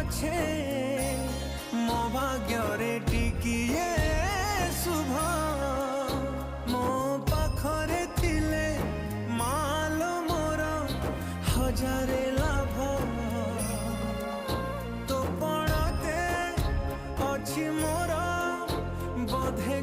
पछे मो भाग्य टिकिए शुभ मो पाखरे थिले मालो मोर हजारे लाभ तो पणते अच्छी मोर बोधे